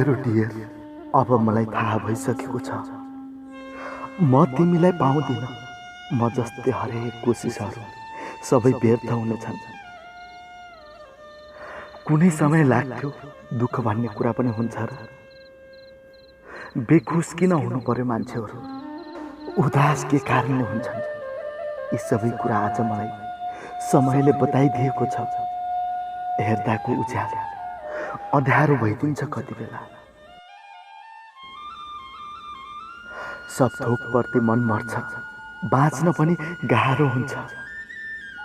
मेरो डियर, अब मलाई थाहा भइसकेको छ म तिमीलाई पाउँदिन। म जस्तै हरेक कोसिसहरू सबै व्यर्थ हुनेछन्। कुनै समय लाग्थ्यो दुःख भन्ने कुरा पनि हुन्छ र। बेखुस किन हुनु पर्यो मान्छेहरू? उदास के कारणले हुन्छन्? यी सबै कुरा आज मलाई समयले बताइदिएको छ। हेर्दाको उज्यालो अँध्यारो भइदिन्छ कति बेला। सब थोक प्रति मन मर्छ, बाँच्न पनि गाह्रो हुन्छ।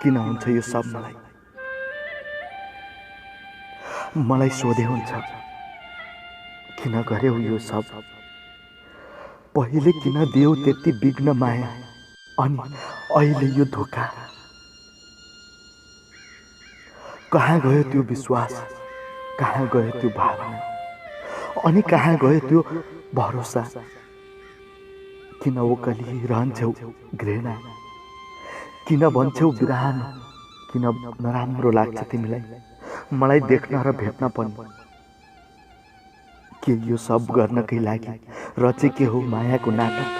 किन हुन्छ यो सब मलाई सोधे हुन्छ, किन गर्यौ यो सब? पहिले किन दियौ त्यति बिग्न माया, अनि अहिले यो धोका? कहाँ गयो त्यो विश्वास? कहाँ गयो त्यो भावना? अनि कहाँ गयो त्यो भरोसा? किन ओकली रहन्छौ घृणा? किन भन्छौ बिरानो? किन नराम्रो लाग्छ तिमीलाई मलाई देख्न र भेट्न पनि? के यो सब गर्नकै लागि रचेके हो मायाको नाटक?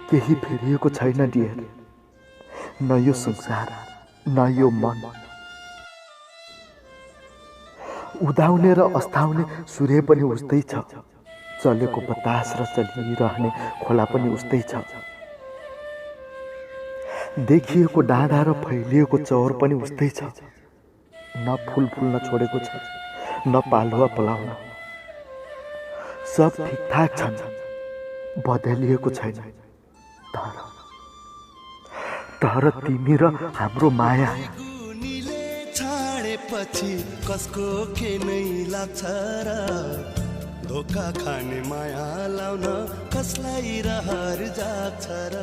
केही फेरिएको छैन डियर, न यो संसार न यो मन। उदाउने र अस्ताउने सूर्य पनि उस्तै छ, चलेको बतास र चलिरहने खोला पनि उस्तै छ। देखिएको डाँडा र फैलिएको चौर पनि उस्तै छ। न फूल फुल्न छोडेको छ, न पालुवा पलाउन। सब ठिकठाक छन्, बदलिएको छैन। तर तिमी र हाम्रो माया पछि कसको के नै लाग्छ र? धोका खाने माया लाउन कसलाई रहर जाग्छ र?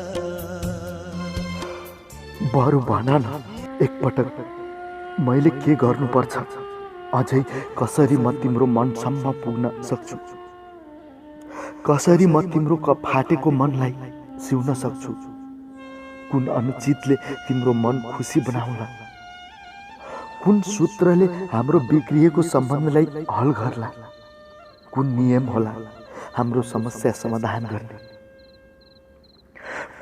बरु भन न एकपटक, मैले के गर्नुपर्छ? अझै कसरी म तिम्रो मनसम्म पुग्न सक्छु? कसरी म तिम्रो फाटेको मनलाई सिउन सक्छु? कुन अनुचितले तिम्रो मन खुसी बनाउला? कुन सूत्रले हाम्रो बिग्रिएको सम्बन्धलाई हल गर्ला? कुन नियम होला हाम्रो समस्या समाधान गर्ने?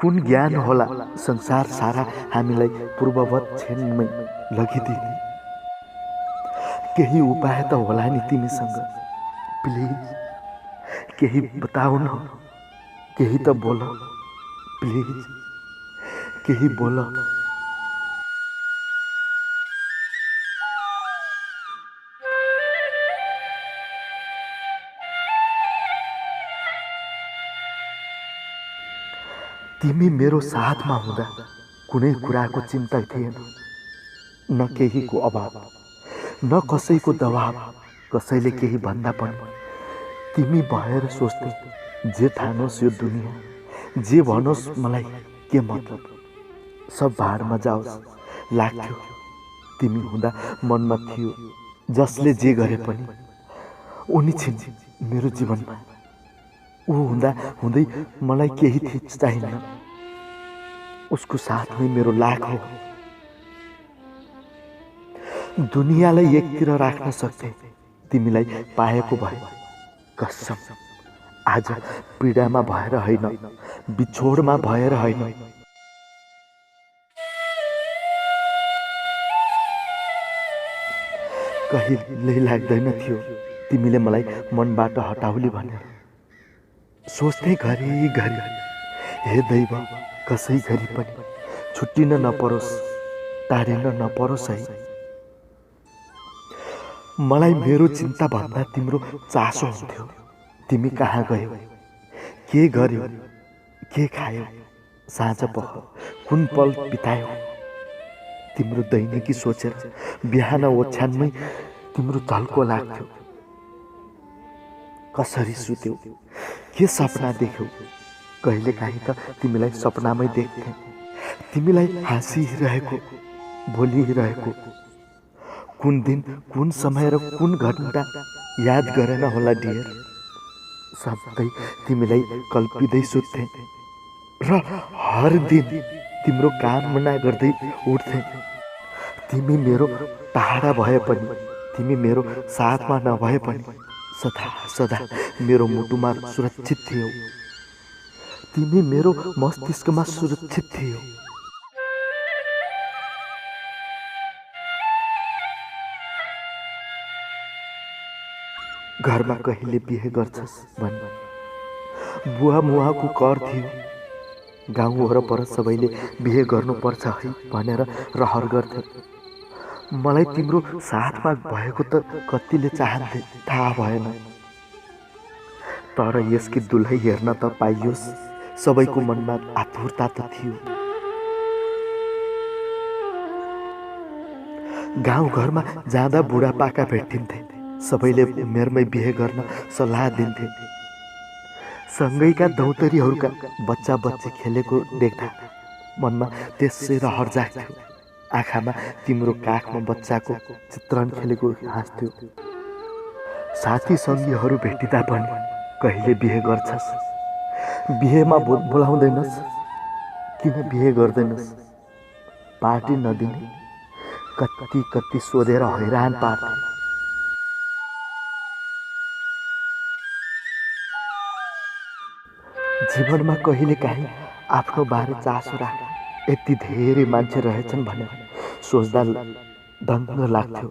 कुन ज्ञान होला संसार सारा हामीलाई पूर्ववत क्षणमै लगिदिने? केही उपाय त होला नि तिमीसँग? प्लिज केही बताऊ न, केही त बोल प्लिज, केही बोल। तिमी मेरो साथमा हुँदा कुनै कुराको चिन्ता थिएन, न केहीको अभाव, न कसैको दबाव, कसैले केही भन्दा पनि तिमी भएर सोच्थे जे ठानोस् यो दुनियाँ, जे भनोस् मलाई के मतलब, सब भाडमा जाओस् लाग्थ्यो। तिमी हुँदा मनमा थियो जसले जे गरे पनि उनी छिन् मेरो जीवनमा। ऊ हुँदा हुँदै मलाई केही चाहिन्न, उसको साथमै मेरो लाख हो। दुनियाँलाई एकतिर राख्न सक्थे तिमीलाई पाएको भए। कसम आज पीडामा भएर होइन, बिछोडमा भएर होइन। कहिल्यै लाग्दैन थियो तिमीले मलाई मनबाट हटाउली भनेर। सोच्दै घरिघरि हे दैव, कसै गरी पनि छुट्टिन नपरोस्, टाढिन नपरोस् है। मलाई मेरो चिन्ता भन्दा तिम्रो चासो हुन्थ्यो। तिमी कहाँ गयौ, के गर्यौ, के खायौ, साँझ पख कुन पल बितायौ? तिम्रो दैनिकी सोचेर बिहान ओछ्यानमै तिम्रो झल्को लाग्थ्यो। कसरी सुत्यौ, के सपना देख्यौ? कहिले काहीँ त तिमीलाई सपनामै देख्थे, तिमीलाई हाँसिरहेको, बोलिरहेको। कुन दिन, कुन समय र कुन घण्टा याद गरेन होला डियर। सधैँ तिमीलाई कल्पिँदै सुत्थे र हर दिन तिम्रो कामना गर्दै उठ्थे। तिमी मेरो टाढा भए पनि, तिमी मेरो साथमा नभए पनि सदा सदा मेरो मुटुमा सुरक्षित थियौ। तिमी मेरो मस्तिष्कमा सुरक्षित थियौ। घरमा कहिले बिहे गर्छस् भनी बुवा मुवाको कर थियो। गाउँ वरपर सबैले बिहे गर्नुपर्छ है भनेर रहर गर्थे। मलाई तिम्रो साथमा भएको त कतिले चाहन्थे थाहा भएन, तर यसकी दुलही हेर्न त पाइयोस् सबैको मनमा आतुरता त थियो। गाउँ घरमा जाँदा बुढापाका भेटिन्थे, सबैले उमेरमै बिहे गर्न सल्लाह दिन्थे। सँगैका दौतरीहरूका बच्चा बच्ची खेलेको देख्दा मनमा त्यसै रहर जाग्थ्यो। आँखामा तिम्रो काखमा बच्चाको चित्रण खेलेको हाँस्थ्यो। साथी सङ्गीहरू भेटिँदा पनि कहिले बिहे गर्छस्, बिहेमा बोलाउँदैनस्, किन बिहे गर्दैनस्, पार्टी नदिने, कति कति सोधेर हैरान पार्थे। जीवनमा कहिले काहीँ आफ्नो बारे चासो राख, यति धेरै मान्छे रहेछन् भनेर सोच्दा दङ्ग लाग्थ्यो,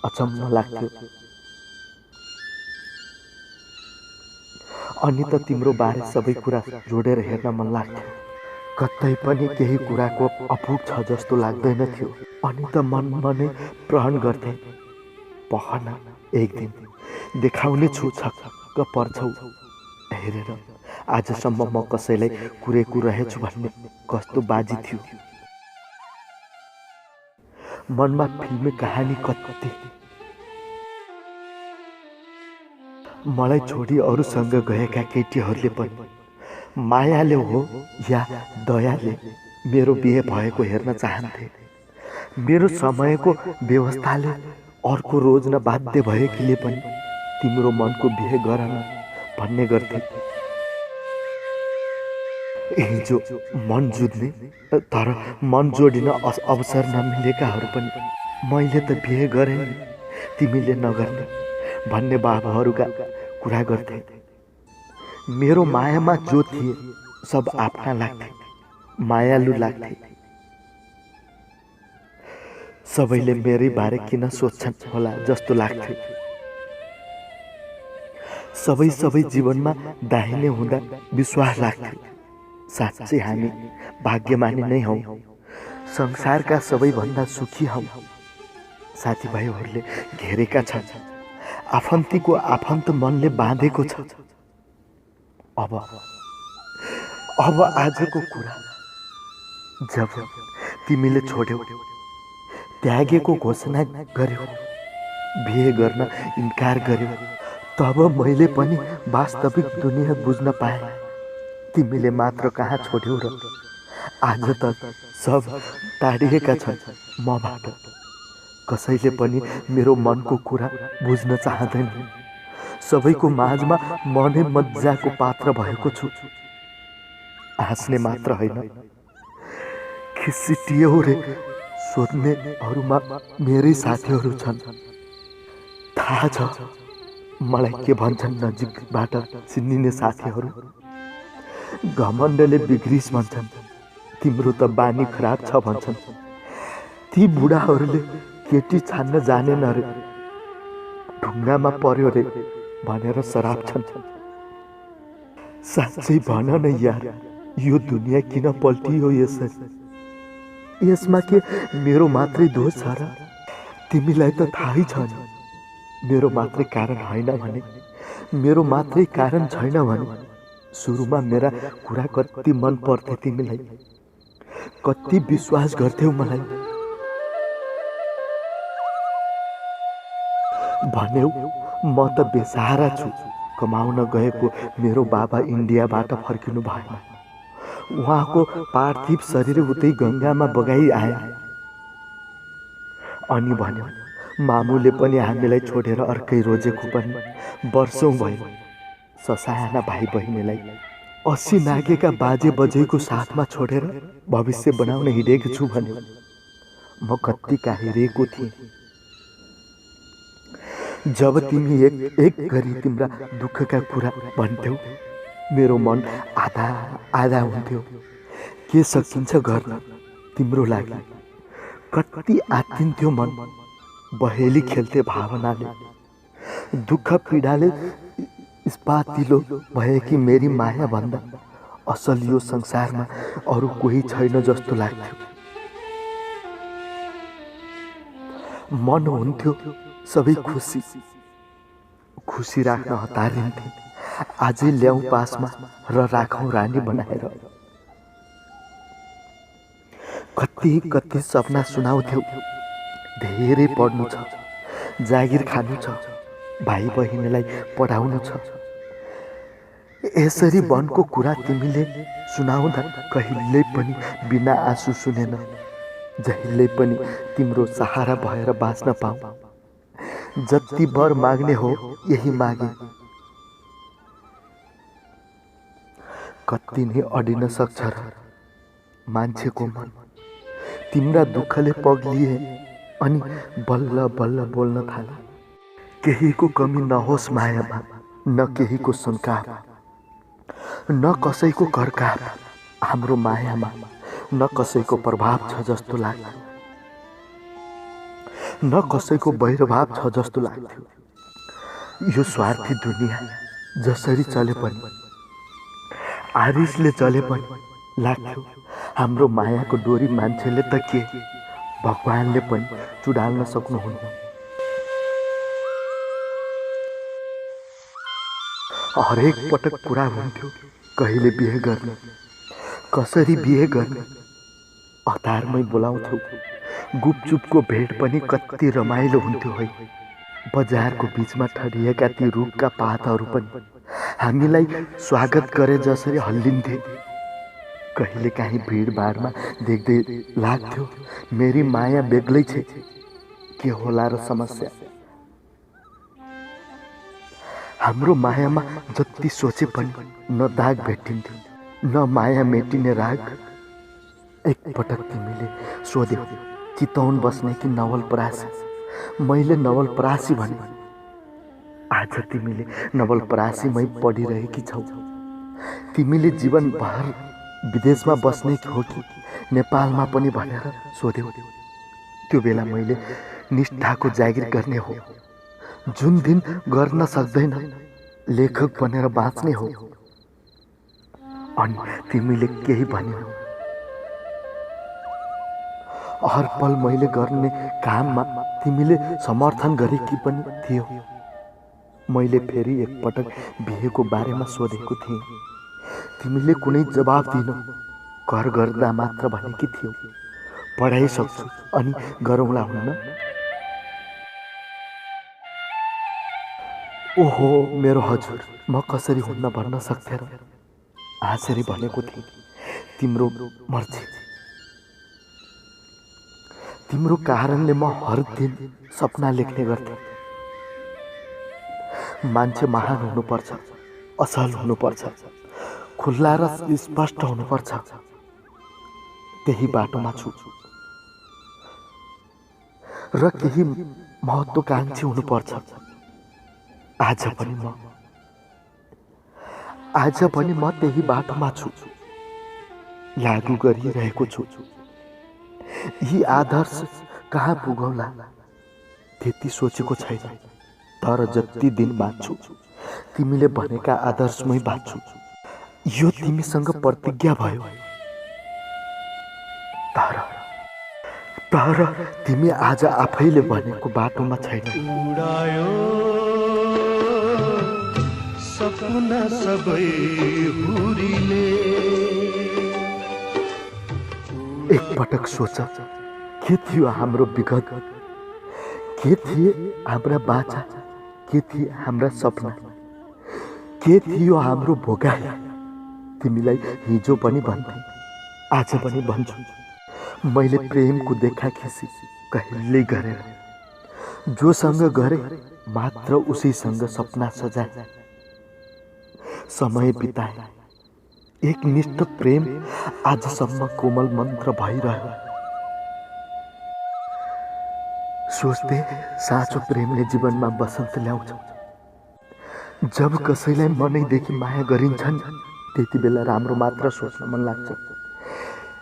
अचम्म लाग्थ्यो। अनि त तिम्रो बारे सबै कुरा जोडेर हेर्न मन लाग्थ्यो। कतै पनि केही कुराको अपुग छ जस्तो लाग्दैन थियो। अनि त मनमा नै प्रण गर्थे, पहन एक दिन देखाउने छु छक्क पर्छौ हेरेर। आजसम्म म कसैलाई कुरेको रहेछु भन्ने कस्तो बाजी थियो। मनमा फिल्मी कहानी कति, मलाई छोडी अरूसँग गएका केटीहरूले पनि मायाले हो या दयाले मेरो बिहे भएको हेर्न चाहन्थे। मेरो समयको व्यवस्थाले अर्को रोज्न बाध्य भएकीले पनि तिम्रो मनको बिहे गर न भन्ने गर्थे। हिजो मन जुझ्ने तर मन जोडिन अवसर नमिलेकाहरू पनि मैले त बिहे गरेँ नि, तिमीले नगर्ने भन्ने बाबाहरूका कुरा गर्थे। मेरो मायामा जो थिए सब आफ्ना लाग्थे, मायालु लाग्थे। सबैले मेरै बारे किन सोच्छन् होला जस्तो लाग्थ्यो। सबै जीवनमा दाहिने हुँदा विश्वास लाग्थ्यो, साँच्चै हामी भाग्यमानी नै हौ, संसारका सबैभन्दा सुखी हौ। साथीभाइहरूले घेरेका छन्, आफन्तीको आफन्त मनले बाँधेको छ। अब आजको कुरा, जब तिमीले छोड्यौ, त्यागेको घोषणा गर्यौ, बिहे गर्न इन्कार गर्यौ, तब मैले पनि वास्तविक दुनियाँ बुझ्न पाएँ। तिमीले मात्र कहाँ छोड्यौ र आज त सब टाढिएका छन् मबाट। कसैले पनि मेरो मनको कुरा बुझ्न चाहँदैन। सबैको माझमा म नै मज्जाको पात्र भएको छु। हाँस्ने मात्र होइन, खिस्सिटियौ रे सोध्नेहरूमा मेरै साथीहरू छन्। थाहा छ मलाई के भन्छन् नजिकबाट चिनिने साथीहरू, घमण्डले बिग्रिस भन्छन्, तिम्रो त बानी खराब छ भन्छन्। ती बुढाहरूले केटी छान्न जानेन रे, ढुङ्गामा पर्यो रे भनेर सराप छन्। साँच्चै भन न यार, यो दुनियाँ किन पल्टियो यसरी? यसमा के मेरो मात्रै दोष छ र? तिमीलाई त थाहै छ नि, मेरो मात्रै कारण होइन भने, मेरो मात्रै कारण छैन भने। सुरुमा मेरा कुरा कति मन पर्थे तिमीलाई, कति विश्वास गर्थ्यौ मलाई। भन्यौ म त बेसहारा छु, कमाउन गएको मेरो बाबा इन्डियाबाट फर्किनु भएन। उहाँको पार्थिव शरीर उतै गङ्गामा बगाई आए। अनि भन्यो मामुले पनि हामीलाई छोडेर अर्कै रोजेको पनि वर्षौँ भयो। ससाना भाइ बहिनीलाई 80 नागेका बाजे बजैको साथमा छोडेर भविष्य बनाउन हिँडेको छु भन्यो। म कत्तिका हेरेको थिएँ। जब तिमी एक एक गरी तिम्रा दुःखका कुरा भन्थ्यौ, मेरो मन आधा आधा हुन्थ्यो। के सकिन्छ गर्न तिम्रो लागि? कति आत्तिन्थ्यो मन, बहेली खेल्थे भावनाले। दुःख पीडाले इस्पातिलो भएकी मेरी माया भन्दा असल यो संसारमा अरू कोही छैन जस्तो लाग्थ्यो। मन हुन्थ्यो सबै खुसी, खुसी राख्न हतारिन्थे। आजै ल्याउँ पासमा र राखौँ रानी बनाएर। कति कति सपना सुनाउँथ्यौ, धेरै पढ्नु छ, जागिर खानु छ, भाइ बहिनीलाई पढाउनु छ। यसरी वनको कुरा तिमीले सुनाउँदा कहिल्यै पनि बिना आँसु सुनेन। जहिल्यै पनि तिम्रो सहारा भएर बाँच्न पाऊँ। जति वर माग्ने हो यही मागे। कति नै अडिन सक्छ र मान्छेको मन। तिम्रा दुःखले पग्लिए अनि बल्ल बल्ल बोल्न थाले। केहीको कमी नहोस् मायामा, न केहीको शङ्का, न कसैको कर्का हाम्रो मायामा, न कसैको प्रभाव छ जस्तो लाग्थ्यो, न कसैको वैरभाव छ जस्तो लाग्थ्यो। यो स्वार्थी दुनिया जसरी चले पनि, आरिसले चले पनि लाग्थ्यो हाम्रो मायाको डोरी मान्छेले त के भगवानले पनि चुडाल्न सक्नुहुन्न। हरेक पटक कुरा हुन्थ्यो कहिले बिहे गर्ने, कसरी बिहे गर्ने। हतारमै बोलाउँथ्यौ। गुपचुपको भेट पनि कति रमाइलो हुन्थ्यो है। बजारको बिचमा ठडिएका ती रुखका पातहरू पनि हामीलाई स्वागत गरे जसरी हल्लिन्थे। कहिले काहीँ भिडभाडमा देख्दै लाग्थ्यो मेरी माया बेग्लै छ, के होला र समस्या। हाम्रो मायामा जति सोचे पनि न दाग भेटिन्थ्यो, न माया मेटिने राग। एकपटक तिमीले सोध्यौ चितवन बस्ने कि नवलपरासी। मैले नवलपरासी भने। आज तिमीले नवलपरासीमै पढिरहेकी छौ। तिमीले जीवनभर विदेशमा बस्ने हो कि नेपालमा पनि भनेर सोध्यौ। त्यो बेला मैले निष्ठाको जागिर गर्ने हो, जुन दिन गर्न सक्दैन लेखक बनेर बाँच्ने हो। अनि तिमीले केही भन्यौ। हर पल मैले गर्ने काममा तिमीले समर्थन गरेकी पनि थियौ। मैले फेरि एकपटक बिहेको बारेमा सोधेको थिएँ। तिमीले कुनै जवाफ दिनौ, घर गर्दा मात्र भनेकी थियौ। पढाइसक्छु अनि गरौँला हुन्न। ओहो मेरो हजुर, म कसरी हुन्न भन्न सक्थे र? आशरी भनेको थिएँ, तिम्रो मर्जी। तिम्रो कारणले म हर दिन सपना लेख्ने गर्थेँ। मान्छे महान हुनुपर्छ, असल हुनुपर्छ, खुल्ला र स्पष्ट हुनुपर्छ। त्यही बाटोमा छु। र केही महत्त्वकांक्षी हुनुपर्छ। आज पनि म त्यही बाटोमा छु, लागू गरिरहेको छु। यी आदर्श कहाँ पुगौला त्यति सोचेको छैन। तर जति दिन बाँच्छु तिमीले भनेका आदर्शमै बाँच्छु। यो तिमीसँग प्रतिज्ञा भयो। तर तिमी आज आफैले भनेको बाटोमा छैन। सपना सबै हुरीले। एकपटक सोच, के थियो हाम्रो विगत, के थिए हाम्रा बाचा, के थिए हाम्रा सपना, के थियो हाम्रो भोगाई। तिमीलाई हिजो पनि भन्थे, आज पनि भन्छु। मैले प्रेमको देखा खिसी कहिल्यै गरेर, जोसँग गरे मात्र उसैसँग सपना सजाए, समय बिताए। एकनिष्ठ प्रेम आजसम्म कोमल मन्त्र भइरह्यो। सोच्थे साँचो प्रेमले जीवनमा बसन्त ल्याउँछ। जब कसैलाई मनैदेखि माया गरिन्छन् त्यति बेला राम्रो मात्र सोच्न मन लाग्छ।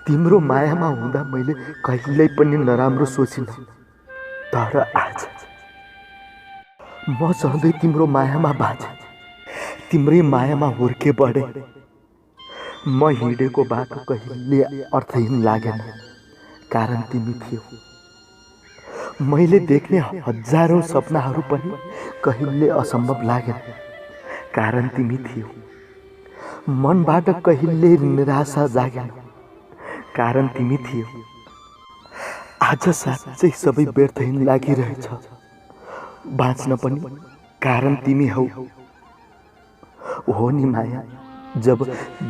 तिम्रो मायामा हुँदा मैले कहिल्यै पनि नराम्रो सोचिनँ, तर आज म सधैँ तिम्रो मायामा बाँचे, तिम्रै मायामा हुर्के बढे। म हिँडेको बाटो कहिले अर्थहीन लागेन, कारण तिमी थियौ। मैले देख्ने हजारौं सपनाहरू पनि कहिले असम्भव लागेन, कारण तिमी थियौ। मनबाट कहिले निराशा जागेन, कारण तिमी थियौ। आज साँच्चै सबै व्यर्थहीन लागिरहेछ, बाँच्न पनि कारण तिमी हौ। हो नि माया, जब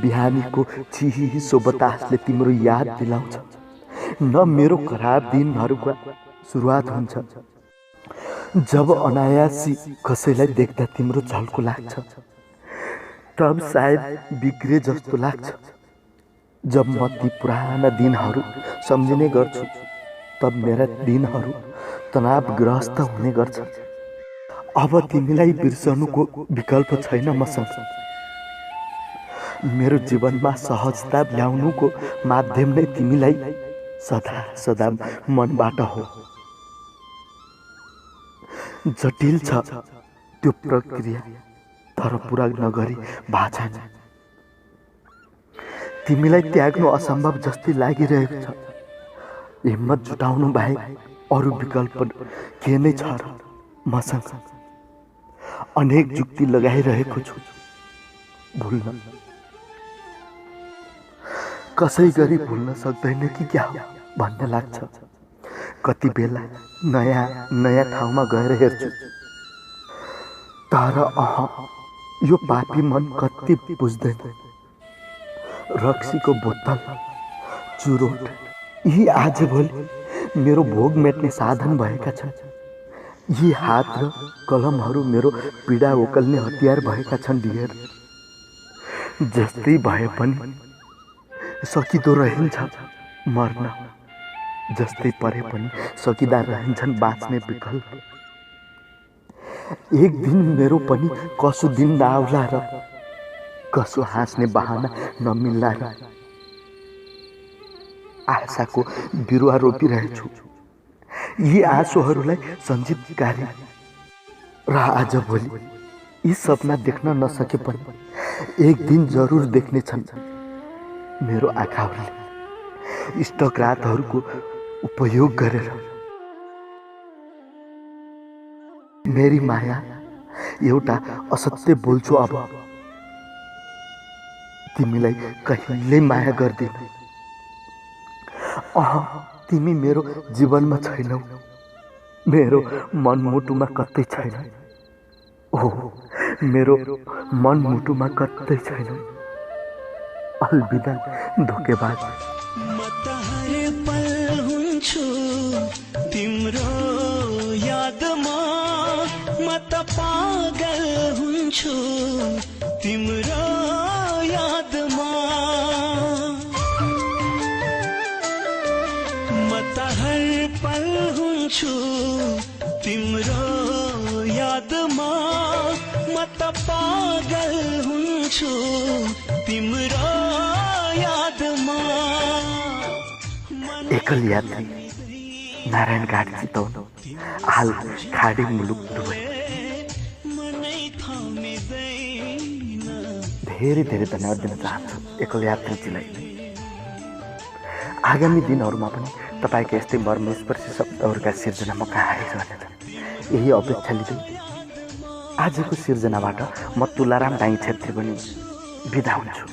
बिहानीको चिसो बतासले तिम्रो याद दिलाउँछ, न मेरो खराब दिनहरूको सुरुवात हुन्छ। जब अनायासी कसैलाई देख्दा तिम्रो झल्को लाग्छ, तब सायद बिग्रे जस्तो लाग्छ। जब म ती पुराना दिनहरू सम्झिने गर्छु, तब मेरा दिनहरू तनावग्रस्त हुने गर्छ। अब तिमीलाई बिर्सनुको विकल्प छैन मसँग। मेरो जीवनमा सहजता ल्याउनुको माध्यम नै तिमीलाई सदा सदा मनबाट हो। जटिल छ त्यो प्रक्रिया, तर पूरा नगरी भाछन्। तिमीलाई त्याग्नु असम्भव जस्तै लागिरहेको छ। हिम्मत जुटाउनु बाहेक अरू विकल्प के नै छ र मसँग? अनेक जुक्ति लगाइरहेको छु भुल्न, कसै गरी भुल्न सक्दैन कि क्या भन्ने लाग्छ। कति बेला नयाँ नयाँ ठाउँमा गएर हेर्छु, तर यो पापी मन कति बुझ्दैन। रक्सीको बोतल, चुरोट, यी आजभोलि मेरो भोग मेट्ने साधन भएका छन्। यी हात र कलमहरू मेरो पीडा ओकल्ने हतियार भएका छन् डियर। जस्तै भए पनि सकिँदो रहन्छ मर्न, जस्तै परे पनि सकिँदा रहन्छन् बाँच्ने विकल्प। एक दिन मेरो पनि कसो दिन नआउला र कसो हाँस्ने बहाना नमिल्ला र आशाको बिरुवा रोपिरहेछु। यी आँसुहरूलाई सञ्चित गरी र आजभोलि यी सपना देख्न नसके पनि एक दिन जरुर देख्नेछन् मेरो आँखाहरूले। स्टक रातहरूको उपयोग गरेर मेरी माया एउटा असत्य बोल्छु अब। तिमीलाई कहिल्यै माया गर्दिन। तिमी मेरो जीवनमा छैनौ, मेरो मनमुटुमा कतै छैन। मेरो मनमुटुमा कतै छैन। अलविदा धोकेबाज। म त हर पल हुन्छु तिम्रो यादमा, म त पागल हुन्छु तिम्रो यादमा। म त हर पल हुन्छु तिम्रो यादमा, म त पागल हुन्छु तिम्रो यादमा। एकल यात्री नारायण घाट चितवन, हाल खाडी मुलुक दुबई। धेरै धेरै धन्यवाद दिन चाहन्छु एकल यात्रीजीलाई। आगामी दिनहरूमा पनि तपाईँका यस्तै मर्मस्पर्शी शब्दहरूका सिर्जना म कहाँ आइरहनेछन्, यही अपेक्षा लिँदै आजको सिर्जनाबाट म तुलाराम दाई छेत्री पनि बिदा हुन्छु।